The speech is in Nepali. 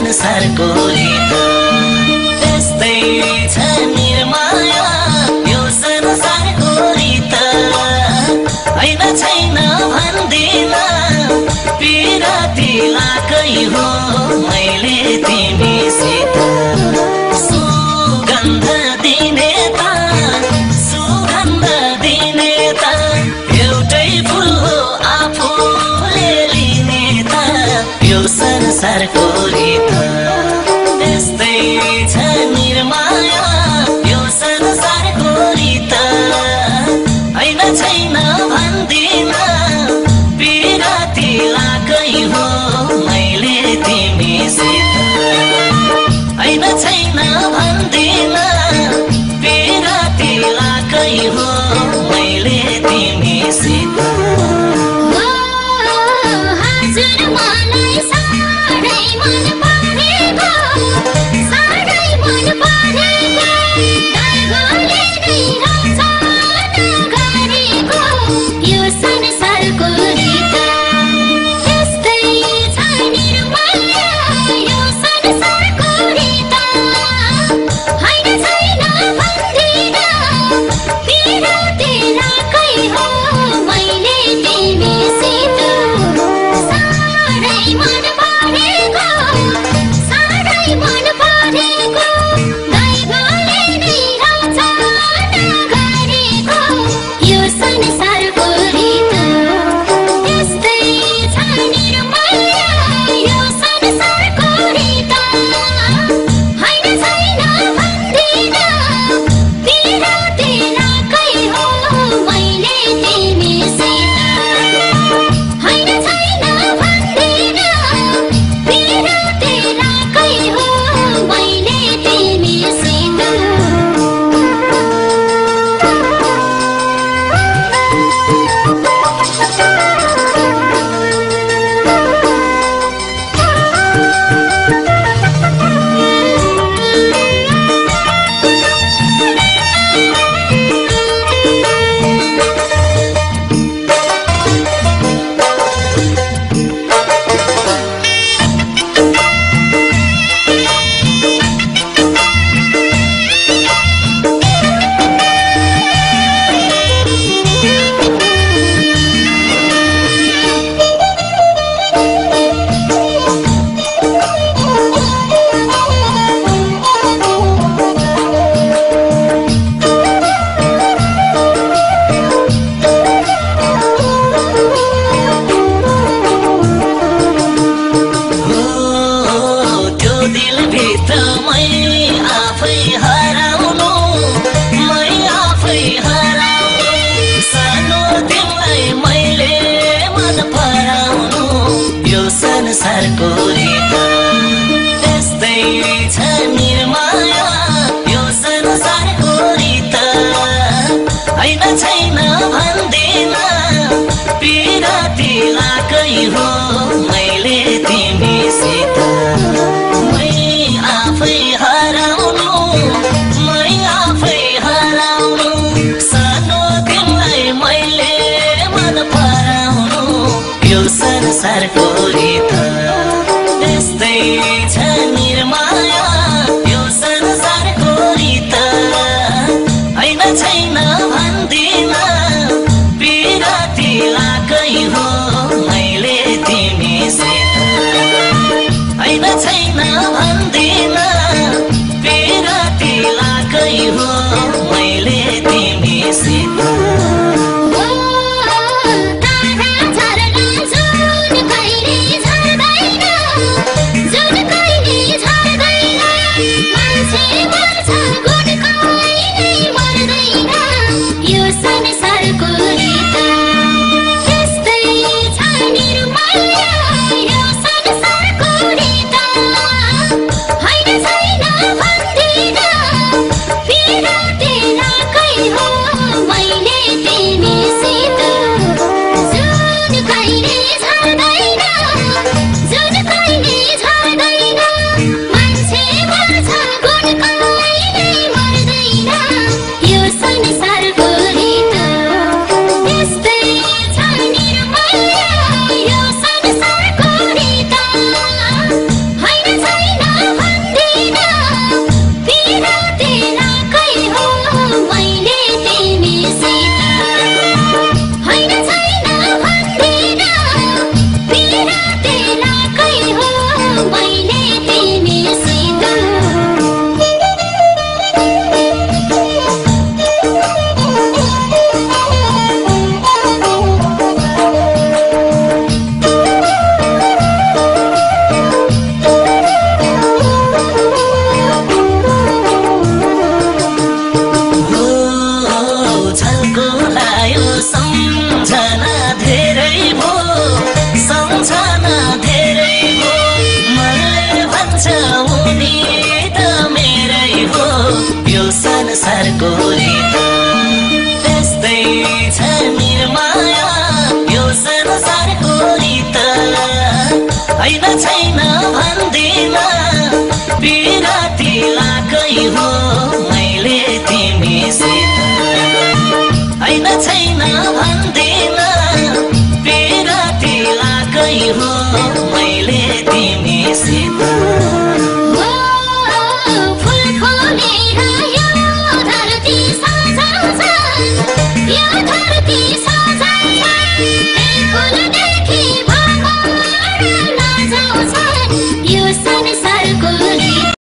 संसारको रीत त्यस्तै छ निर्माया यो संसारको रीत हैन छैन भन्दिन पिराती लाकै हो मैले तिमीसित सुगन्ध दिने त एउटै फुल हो आफूले लिने त यो संसारको रीत त्यस्तै छ निर्माया यो संसारको रीत हैन छैन भन्दिन पिराती लाकै हो मैले तिमीसित हैन छैन भन्दिन पिराती लाकै हो मैले तिमीसित संसारको रीत त्यस्तै छ निर्माया यो संसारको रीत हैन छैन भन्दिन पिराती लाकै हो मैले तिमीसित मै आफै हराउनु सानो तिमीलाई मैले मन पराउनु यो संसारको रीत त्यस्तै छ निर्माया यो संसारको रीत हैन छैन भन्दिन पिराती लाकै हो मैले तिमीसित हैन छैन भन्दिन पिराती लाकै हो मैले तिमीसित संसारको रीत त्यस्तै छ निर्माया यो संसारको रीत होइन छैन भन्दिन पिराती लाकै हो